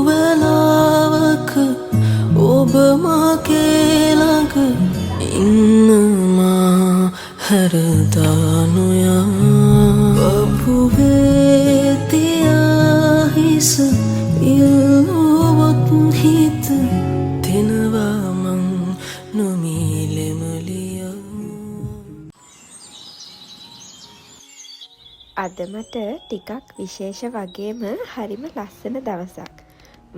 වෙලාවක ඔබ මගේ ළඟ ඉන්නවා හැරදා නොයා පපුවේ තියා හිස ඉල්ලුවොත් හිත දෙනවා මං නොමිලෙමලිය. අද මට ටිකක් විශේෂ වගේම හරිම ලස්සන දවසක්.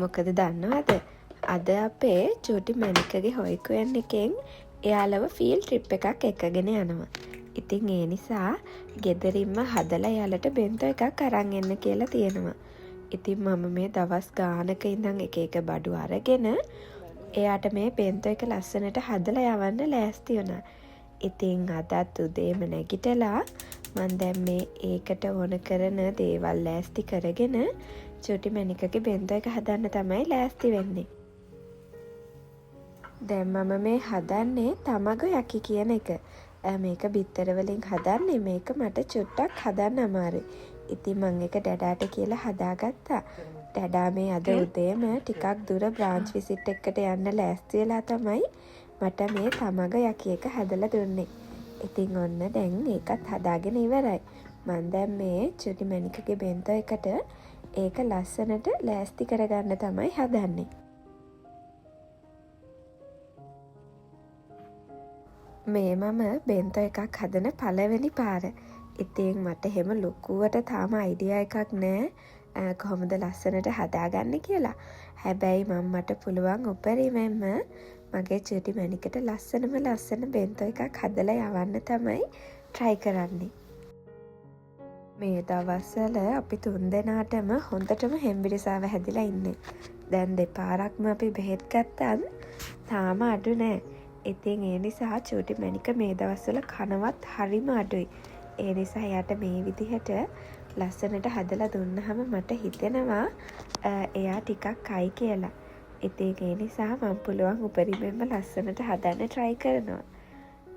මොකද දන්නවද? අද අපේ චූටි මැනිකගේ හොයකුවන් එකෙන් එයාලව ෆීල් ට්‍රිප් එකක් එකගෙන යනවා. ඉතින් ඒ නිසා ගෙදරින්ම හදලා එයාලට බෙන්තෝ එකක් අරන් එන්න කියලා තියෙනවා. ඉතින් මම මේ දවස් ගානක ඉඳන් එක එක බඩු අරගෙන එයාට මේ බෙන්තෝ එක ලස්සනට හදලා යවන්න ලෑස්ති වුණා. ඉතින් අදත් උදේම නැගිටලා මන් දැන් මේ ඒකට ඕන කරන දේවල් ලෑස්ති කරගෙන චූටි මැනිකගේ බෙන්තෝ එක හදන්න තමයි ලෑස්ති වෙන්නේ. දැන් මම මේ හදන්නේ තමග යකි කියන එක. මේක බිත්තර වලින් හදන්නේ. මේක මට චුට්ටක් හදන්න අමාරුයි. ඉතින් මම ඒක ඩැඩාට කියලා හදාගත්තා. ඩැඩා මේ අද උදේම ටිකක් දුර බ්‍රාන්ච් විසිට් එකකට යන්න ලෑස්ති වෙලා තමයි මට මේ තමග යකි එක හදලා දුන්නේ. ඉතින් ඔන්න දැන් ඒකත් හදාගෙන ඉවරයි. මම දැන් මේ චුටි මැනිකගේ බෙන්තෝ එකට ඒක ලස්සනට ලෑස්ති කරගන්න තමයි හදන්නේ. මේ මම බෙන්තෝ එකක් හදන පළවෙනි පාර. ඉතින් මට එහෙම ලොකුවට තාම අයිඩියා එකක් නෑ කොහොමද ලස්සනට හදාගන්න කියලා. හැබැයි මට පුළුවන් උපරිමයෙන්ම මගේ චූටි මැනිකට ලස්සන බෙන්තෝ එකක් හදලා යවන්න තමයි try කරන්නේ. මේ දවස්වල අපි තුන්දෙනාටම හොඳටම හෙම්බිරිසාව හැදිලා ඉන්නේ. දැන් දෙපාරක්ම අපි බෙහෙත් ගත්තත් තාම අඩු නෑ. ඉතින් ඒ නිසා චූටි මැනික මේ දවස්වල කනවත් හරිම අඩුයි. ඒ නිසා එයාට මේ විදිහට ලස්සනට හදලා දුන්නහම මට හිතෙනවා එයා ටිකක් කයි කියලා. ඉතින් ඒ නිසා මම පුළුවන් උපරිමයෙන්ම ලස්සනට හදන්න try කරනවා.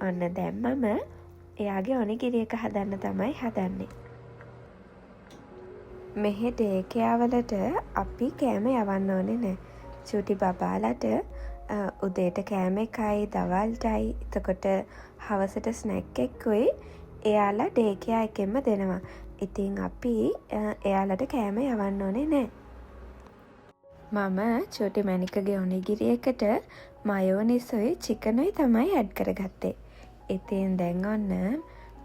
ඔන්න දැන් මම එයාගේ ඔනිගිරි එක හදන්න තමයි හදන්නේ. මෙහෙ ඩේ කෙයා වලට අපි කෑම යවන්න ඕනේ නෑ. චූටි බබාලට උදේට කෑම එකයි දවල්ටයි එතකොට හවසට ස්නැක් එකකුයි එයාලා ඩේ කෙයා එකෙන්ම දෙනවා. ඉතින් අපි එයාලට කෑම යවන්න ඕනේ නෑ. මම චූටි මැනිකගේ ඔනිගිරි එකට මයෝනිසුයි චිකනුයි තමයි ඇඩ් කරගත්තේ. ඉතින් දැන් ඔන්න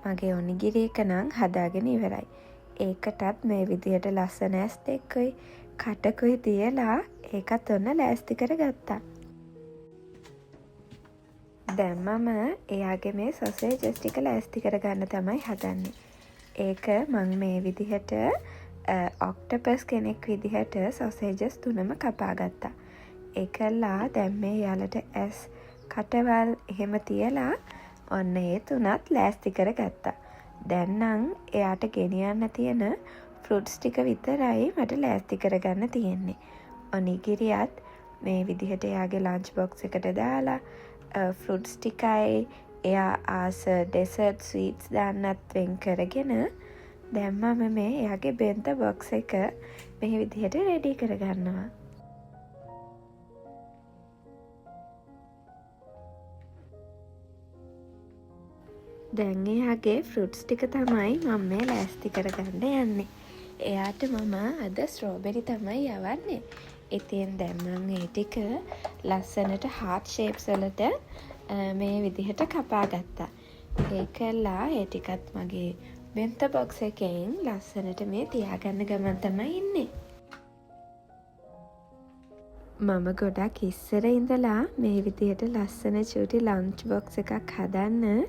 මගේ ඔනිගිරි එක නම් හදාගෙන ඉවරයි. ඒකටත් මේ විදිහට ලස්සන ඇස් දෙකකුයි කටකුයි තියලා ඒකත් ඔන්න ලෑස්ති කරගත්තා. දැන් මම එයාගේ මේ සොසේජස් ටික ලෑස්ති කරගන්න තමයි හදන්නේ. ඒක මම මේ විදිහට ඔක්ටපස් කෙනෙක් විදිහට සොසේජස් 3ම කපා ගත්තා. ඒකලා දැන් මේ යාලට ඇස් කටවල් එහෙම තියලා ඔන්න ඒ 3ත් ලෑස්ති කරගත්තා. දැන් නම් එයාට ගෙනියන්න තියෙන ෆෘට්ස් ටික විතරයි මට ලෑස්ති කරගන්න තියෙන්නේ. ඔනිගිරියත් මේ විදිහට එයාගේ ලන්ච් බොක්ස් එකට දාලා ෆෘට්ස් ටිකයි එයා ආස ඩෙසර්ට් ස්වීට්ස් දාන්නත් වෙන් කරගෙන දැන් මම මේ එයාගේ බෙන්තෝ බොක්ස් එක මේ විදිහට රෙඩි කරගන්නවා. දැන් එයාගේ ෆෘට්ස් ටික තමයි මම මේ ලෑස්ති කරගන්න යන්නේ. එයාට මම අද ස්ට්‍රෝබෙරි තමයි යවන්නේ. ඉතින් දැන් මම ඒ ටික ලස්සනට හાર્ට් ෂේප්ස් වලට මේ විදිහට කපා ගත්තා. ඒකලා ඒ ටිකත් මගේ බෙන්තෝ බොක්ස් එකෙන් ලස්සනට මේ තියාගන්න ගමන් තමයි ඉන්නේ. මම ගොඩක් ඉස්සර ඉඳලා මේ විදිහට ලස්සන චූටි ලන්ච් බොක්ස් එකක් හදන්න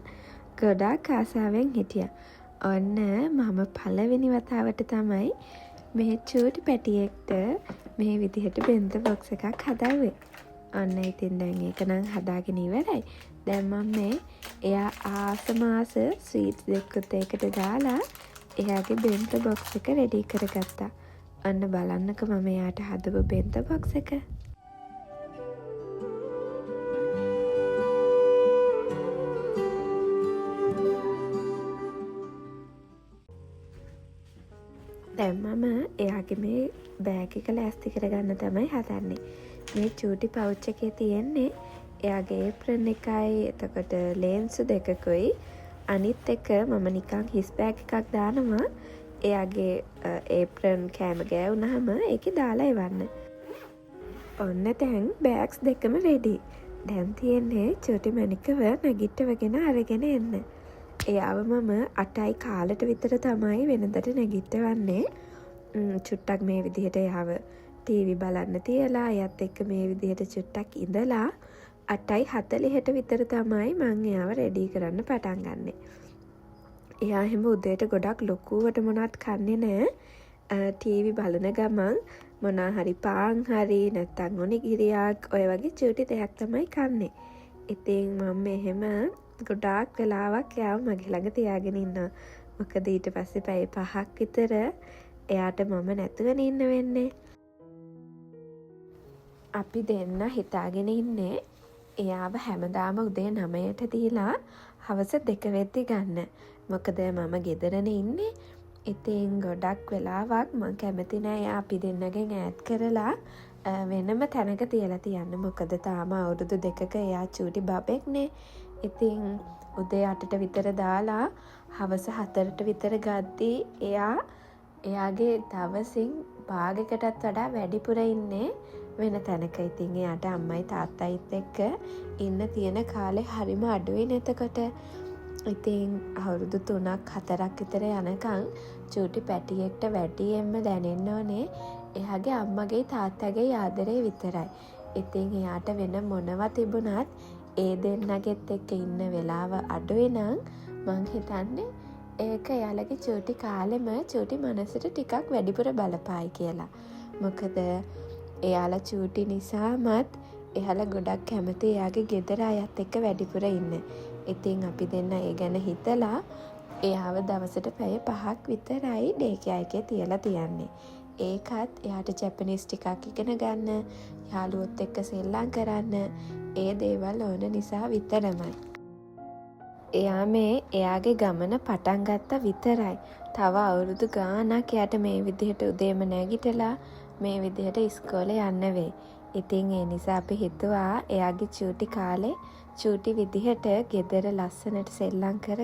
ගොඩාක් ආසාවෙන් හිටියා. ඔන්න මම පළවෙනි වතාවට තමයි මේ චූටි පැටියෙක්ට මේ විදිහට බෙන්තෝ බොක්ස් එකක් හදාුවේ. ඔන්න ඉතින් දැන් ඒක නම් හදාගෙන ඉවරයි. දැන් මම මේ එයා ආසමාස ස්වීට්ස් දෙකකුත් ඒකට දාලා එයාගේ බෙන්තෝ බොක්ස් එක රෙඩි කරගත්තා. ඔන්න බලන්නකෝ මම එයාට හදපු බෙන්තෝ බොක්ස් එක. දැන් මම එයාගේ මේ බෑග් එක ලෑස්ති කරගන්න තමයි හදන්නේ. මේ චූටි පවුච් එකේ තියෙන්නේ එයාගේ ඒප්‍රන් එකයි, එතකොට ලේන්සු දෙකකුයි. අනිත් එක මම නිකන් හිස් බෑග් එකක් දානවා එයාගේ ඒප්‍රන් කෑම ගෑවුනහම ඒකේ දාලා එවන්න. ඔන්න දැන් බෑග්ස් දෙකම රෙඩි. දැන් තියෙන්නේ චූටි මැණිකව නැගිට්ටවගෙන අරගෙන එන්න. එයාව මම 8යි කාලට විතර තමයි වෙනදට නැගිට්ටවන්නේ. චුට්ටක් මේ විදිහට එයාව ටීවී බලන්න තියලා එයත් එක්ක මේ විදිහට චුට්ටක් ඉඳලා 8:40ට විතර තමයි මං එයාව රෙඩි කරන්න පටන් ගන්නෙ. එයා හැම උදේට ගොඩක් ලොකුවට මොනවත් කන්නේ නෑ. ටීවී බලන ගමන් මොනා හරි පාන් හරි නැත්තම් ඔනිගිරියක් ඔය වගේ චූටි දෙයක් තමයි කන්නේ. ඉතින් මම එහෙම ගොඩාක් වෙලාවක් එයාව මගේ ළඟ තියාගෙන ඉන්නවා. මොකද ඊට පස්සේ පැය 5ක් විතර එයාට මම නැතුවනේ ඉන්න වෙන්නේ. අපි දෙන්න හිතාගෙන ඉන්නේ එයාව හැමදාම උදේ 9ට දීලා හවස 2 වෙද්දි ගන්න. මොකද මම ගෙදරනේ ඉන්නේ. ඉතින් ගොඩක් වෙලාවක් මම කැමති නෑ එයා අපි දෙන්නගෙන් ඈත් කරලා වෙනම තැනක තියලා තියන්න. මොකද තාම අවුරුදු 2ක එයා චූටි බබෙක්නේ. ඉතින් උදේ 8ට විතර දාලා හවස 4ට විතර ගද්දී එයාගේ දවසින් භාගයකටත් වඩා වැඩිපුර ඉන්නේ වෙන තැනක. ඉතින් එයාට අම්මයි තාත්තයිත් එක්ක ඉන්න තියෙන කාලේ හරිම අඩුයි නේතකොට. ඉතින් අවුරුදු 3ක් 4ක් විතර යනකම් චූටි පැටියෙක්ට වැඩියෙන්ම දැනෙන්න ඕනේ එයාගේ අම්මගේ තාත්තගේ ආදරේ විතරයි. ඉතින් එයාට වෙන මොනවා තිබුණත් ඒ දෙන්නගෙත් එක්ක ඉන්න වෙලාව අඩුයි නම් මං හිතන්නේ ඒක එයාලගේ චූටි කාලෙම චූටි මනසට ටිකක් වැඩිපුර බලපායි කියලා. මොකද එයාලා චූටි නිසාමත් එයාලා ගොඩක් කැමති එයාගේ ගෙදර අයත් එක්ක වැඩිපුර ඉන්න. ඉතින් අපි දෙන්න ඒ ගැන හිතලා එයාව දවසට පැය 5ක් විතරයි ඩේ කෙයා එකේ තියලා තියන්නේ. ඒකත් එයාට ජැපනීස් ටිකක් ඉගෙන ගන්න, යාළුවොත් එක්ක සෙල්ලම් කරන්න, ඒ දේවල් ඕන නිසා විතරමයි. එයා මේ එයාගේ ගමන පටන් ගත්ත විතරයි. තව අවුරුදු ගාණක් එයාට මේ විදිහට උදේම නැගිටලා මේ විදිහට ඉස්කෝලේ යන්න වෙයි. ඉතින් ඒ නිසා අපි හිතුවා එයාගේ චූටි කාලේ චූටි විදිහට ගෙදර ලස්සනට සෙල්ලම් කර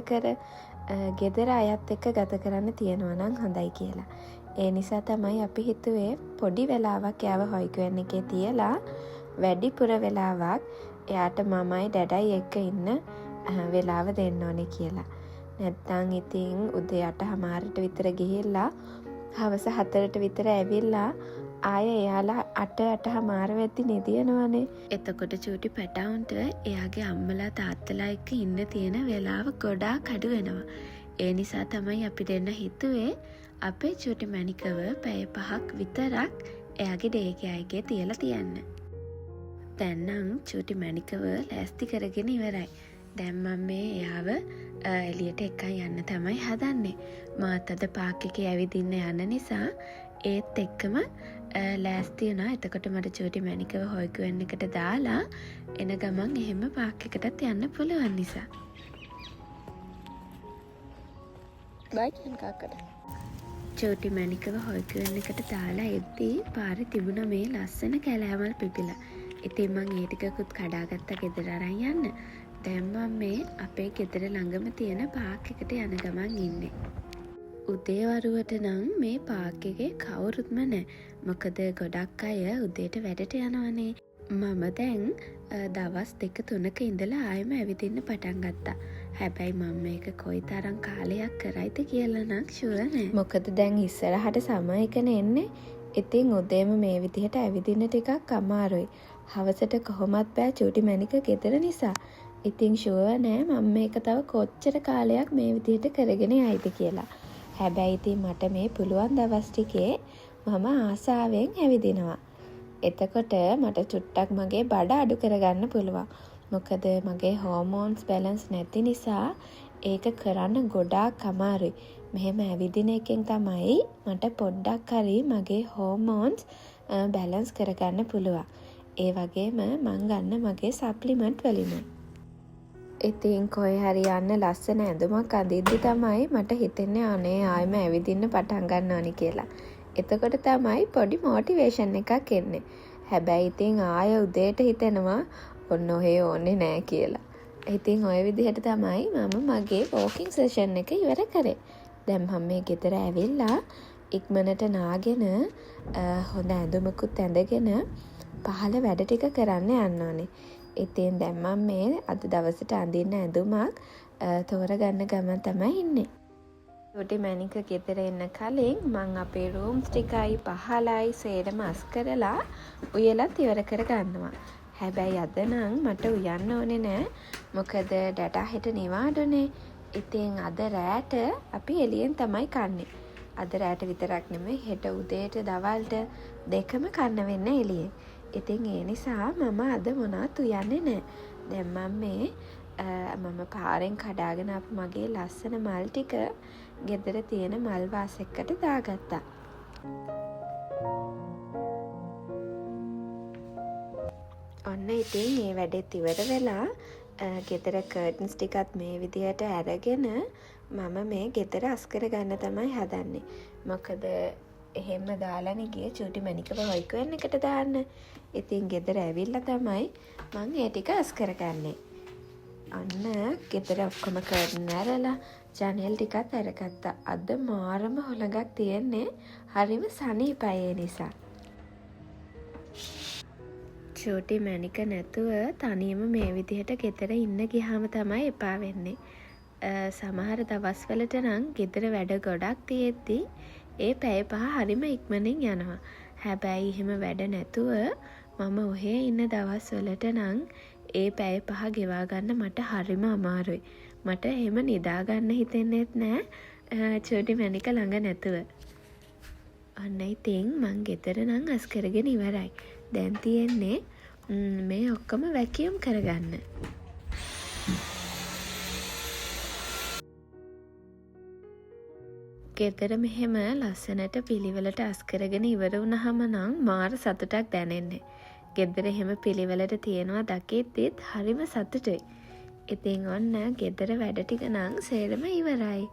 ගෙදර අයත් එක්ක ගත කරන්න තියනවා නම් හොඳයි කියලා. ඒ නිසා තමයි අපි හිතුවේ පොඩි වෙලාවක් එයාව හොයිකුවන් එකේ තියලා වැඩිපුර වෙලාවක් එයාට මමයි ඩැඩයි එක්ක ඉන්න වෙලාව දෙන්න ඕනේ කියලා. නැත්තම් ඉතින් උදේ 8:00ට විතර ගිහිල්ලා හවස 4ට විතර ඇවිල්ලා ආයෙ එයාලා 8:30 වෙද්දි නිදියනවනේ. එතකොට චූටි පැටවුන්ට එයාගේ අම්මලා තාත්තලා එක්ක ඉන්න තියෙන වෙලාව ගොඩාක් අඩු වෙනවා. ඒ නිසා තමයි අපි දෙන්න හිතුවේ අපේ චූටි මැණිකව පැය 5ක් විතරක් එයාගේ ඩේ කෙයා එකේ තියලා තියන්න. දැන් නම් චූටි මැණිකව ලෑස්ති කරගෙන ඉවරයි. දැන් මම මේ එයාව එළියට එකයි යන්න තමයි හදන්නේ. මාත් අද පාක් එකේ ඇවිදින්න යන නිසා ඒත් එක්කම ලෑස්ති වුණා. එතකොට මට චූටි මැණිකව හොයිකුවන් එකට දාලා එන ගමන් එහෙම පාක් එකටත් යන්න පුළුවන් නිසා. බයි කක්කට. චූටි මැණිකව හොයිකුවන් එකට දාලා එද්දී පාරේ තිබුණ මේ ලස්සන කැලෑවල් පිපිලා. ඉතින් මං ඒ ටිකකුත් කඩාගත්තා ගෙදර අරන් යන්න. දැන් මම මේ අපේ ගෙදර ළඟම තියෙන පාක් එකට යන ගමන් ඉන්නේ. උදේ වරුවට නම් මේ පාක් එකේ කවුරුත්ම නැහැ. මොකද ගොඩක් අය උදේට වැඩට යනවනේ. මම දැන් දවස් 2-3ක ඉඳලා ආයෙම ඇවිදින්න පටන් ගත්තා. හැබැයි මම මේක කොයිතරම් කාලයක් කරයිද කියලා නම් ෂුවර් නෑ. මොකද දැන් ඉස්සරහට සමයකනේ එන්නේ. ඉතින් උදේම මේ විදිහට ඇවිදින්න ටිකක් අමාරුයි. හවසට කොහොමත් බෑ චූටි මැණික ගෙදර නිසා. ඉතින් ෂුවර් නෑ මම මේක තව කොච්චර කාලයක් මේ විදිහට කරගෙන යයිද කියලා. හැබැයි ඉතින් මට මේ පුළුවන් දවස් ටිකේ මම ආසාවෙන් ඇවිදිනවා. එතකොට මට චුට්ටක් මගේ බඩ අඩු කරගන්න පුළුවන්. මොකද මගේ හෝමෝන්ස් බැලන්ස් නැති නිසා ඒක කරන්න ගොඩාක් අමාරුයි. මෙහෙම ඇවිදින එකෙන් තමයි මට පොඩ්ඩක් හරි මගේ හෝමෝන්ස් බැලන්ස් කරගන්න පුළුවන්. ඒ වගේම මං ගන්න මගේ සප්ලිමන්ට් වලිනුයි. ඉතින් කොහේ හරි යන්න ලස්සන ඇඳුමක් අඳිද්දි තමයි මට හිතෙන්නේ අනේ ආයෙම ඇවිදින්න පටන් ගන්න ඕනි කියලා. එතකොට තමයි පොඩි මොටිවේෂන් එකක් එන්නේ. හැබැයි ඉතින් ආය උදේට හිතෙනවා ඔන්න ඔහේ ඕනේ නෑ කියලා. ඉතින් ඔය විදිහට තමයි මම මගේ වෝකින් සෙෂන් එක ඉවර කරේ. දැන් මම මේ ගෙදර ඇවිල්ලා ඉක්මනට නාගෙන හොඳ ඇඳුමකුත් ඇඳගෙන පහළ වැඩ ටික කරන්න යන්න ඕනේ. ඉතින් දැන් මම මේ අද දවසට අඳින්න ඇඳුමක් තෝරගන්න ගමන් තමයි ඉන්නේ. චූටි මැනික ගෙදර එන්න කලින් මං අපේ රූම්ස් ටිකයි පහලයි සේරම අස් කරලා උයලත් ඉවර කර ගන්නවා. හැබැයි අද නම් මට උයන්න ඕනේ නෑ. මොකද ඩැටා හෙට නිවාඩුනේ. ඉතින් අද රෑට අපි එළියෙන් තමයි කන්නේ. අද රෑට විතරක් නෙමෙයි හෙට උදේට දවල්ට දෙකම කන්න වෙන්න එළියෙන්. ඉතින් ඒ නිසා මම අද මොනවත් උයන්නේ නෑ. දැන් මම පාරෙන් කඩාගෙන ආපු මගේ ලස්සන මල් ටික ගෙදර තියෙන මල් වාස් එකට දාගත්තා. ඔන්න ඉතින් මේ වැඩෙත් ඉවර වෙලා ගෙදර කර්ටන්ස් ටිකත් මේ විදිහට අරගෙන මම මේ ගෙදර අස් කරගන්න තමයි හදන්නේ. මොකද එහෙම දාලානේ ගියේ චූටි මැනිකව හොයික වෙන එකට දාන්න. ඉතින් ගෙදර ඇවිල්ලා තමයි මම ඒ ටික අස් කරගන්නේ. අන්න ගෙදර ඔක්කොම කර්ටන් ඇරලා ජනෙල් ටිකත් අරගත්තා. අද මාරම හොලඟක් තියෙන්නේ. හරිම සනීපයි ඒ නිසා. චූටි මැනික නැතුව තනියම මේ විදිහට ගෙදර ඉන්න ගියාම තමයි එපා වෙන්නේ. සමහර දවස්වලට නම් ගෙදර වැඩ ගොඩක් තියෙද්දි ඒ පැය 5 හරිම ඉක්මනින් යනවා. හැබැයි එහෙම වැඩ නැතුව මම ඔහේ ඉන්න දවස්වලට නම් ඒ පැය 5 ගෙවා ගන්න මට හරිම අමාරුයි. මට එහෙම නිදා ගන්න හිතෙන්නේත් නෑ චූටි මැනික ළඟ නැතුව. අන්න ඉතින් මං ගෙදර නම් අස් කරගෙන ඉවරයි. දැන් තියෙන්නේ මේ ඔක්කොම වැකියුම් කරගන්න. ගෙදර මෙහෙම ලස්සනට පිළිවෙලට අස් කරගෙන ඉවර වුණාම නම් මාර සතුටක් දැනෙන්නේ. ගෙදර එහෙම පිළිවෙලට තියනවා දකිද්දිත් හරිම සතුටුයි. ඉතින් ඔන්න ගෙදර වැඩ ටික නම් සේරම ඉවරයි.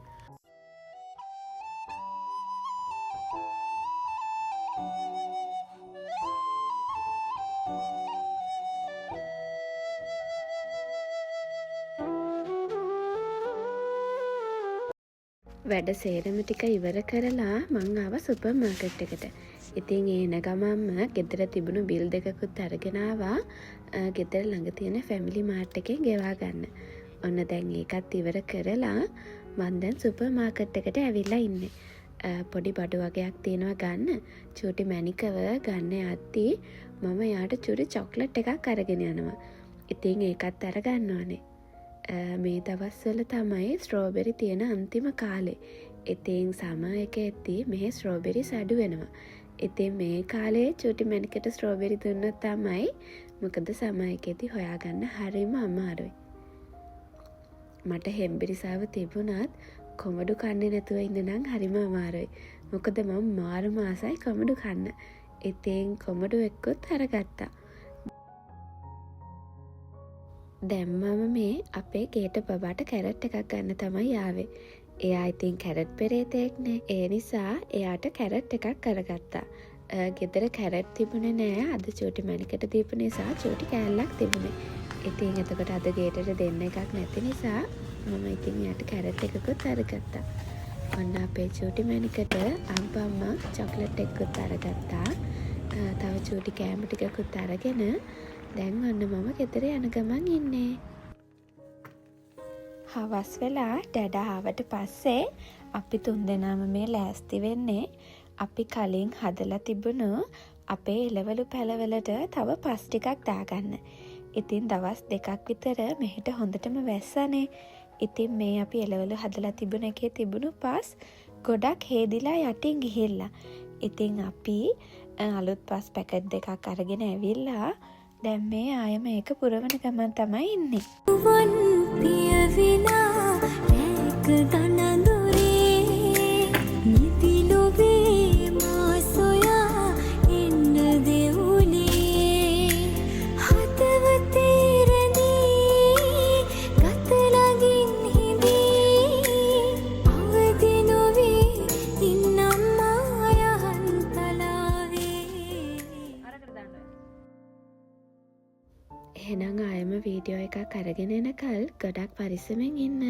වැඩ සේරම ටික ඉවර කරලා මං ආවා සුපර් මාකට් එකට. ඉතින් එන ගමන්ම ගෙදර තිබුණු බිල් දෙකකුත් අරගෙන ආවා ගෙදර ළඟ තියෙන ෆැමිලි මාර්ට් එකෙන් ගෙවා ගන්න. ඔන්න දැන් ඒකත් ඉවර කරලා මං දැන් සුපර් මාකට් එකට ඇවිල්ලා ඉන්නේ. පොඩි බඩු වගේක් තියෙනවා ගන්න. චූටි මැනිකව ගන්න යද්දී මම යාට චූටි චොක්ලට් එකක් අරගෙන යනවා. ඉතින් ඒකත් අරගන්න ඕනේ. මේ දවස්වල තමයි ස්ට්‍රෝබෙරි තියෙන අන්තිම කාලේ. ඉතින් සමර් එකේදී මෙහි ස්ට්‍රෝබෙරිස් අඩු වෙනවා. ඉතින් මේ කාලේ චූටි මැනිකට ස්ට්‍රෝබෙරි දුන්නොත් තමයි මොකද සමර් එකේදී හොයාගන්න හරිම අමාරුයි. මට හෙම්බිරිසාව තිබුණත් කොමඩු කන්නේ නැතුව ඉන්න නම් හරිම අමාරුයි. මොකද මම මාරම ආසයි කොමඩු කන්න. ඉතින් කොමඩු එක්කත් අරගත්තා. දැන් මම මේ අපේ ගේට බබාට කැරට් එකක් ගන්න තමයි ආවේ. එයා ඉතින් කැරට් පෙරේතෙක්නේ. ඒ නිසා එයාට කැරට් එකක් අරගත්තා. ගෙදර කැරට් තිබුණේ නෑ. අද චූටි මැනිකට දීපු නිසා චූටි කෑල්ලක් තිබුණේ. ඉතින් එතකොට අද ගේටට දෙන්න එකක් නැති නිසා මම ඉතින් එයාට කැරට් එකකුත් අරගත්තා. ඔන්න අපේ චූටි මැනිකට අම්පම්මා චොක්ලට් එකකුත් අරගත්තා. තව චූටි කෑම ටිකකුත් අරගෙන දැන් ඔන්න මම ගෙදර යන ගමන් ඉන්නේ. හවස් වෙලා ඩැඩා ආවට පස්සේ අපි තුන්දෙනාම මේ ලෑස්ති වෙන්නේ අපි කලින් හදලා තිබුණු අපේ එළවලු පැලවලට තව පස් ටිකක් දාගන්න. ඉතින් දවස් 2ක් විතර මෙහෙට හොඳටම වැස්සනේ. ඉතින් මේ අපි එළවලු හදලා තිබුණ එකේ තිබුණු පස් ගොඩක් හේදිලා යටින් ගිහිල්ලා. ඉතින් අපි අලුත් පස් පැකට් දෙකක් අරගෙන ඇවිල්ලා දැන් මේ ආයෙම ඒක පුරවන ගමන් තමයි ඉන්නේ. වන් පියවිලා රැක ගණඳුරේ නිතිලොවේ මා සොයා එන්න දෙවුනේ හදවතේ රැඳී ගත ළඟින් හිඳී අවදි නොවේ ඉන්නම් මායන් එහෙනම් ආයෙම වීඩියෝ එකක් අරගෙන එනකල් ගොඩක් පරිස්සමෙන් ඉන්න.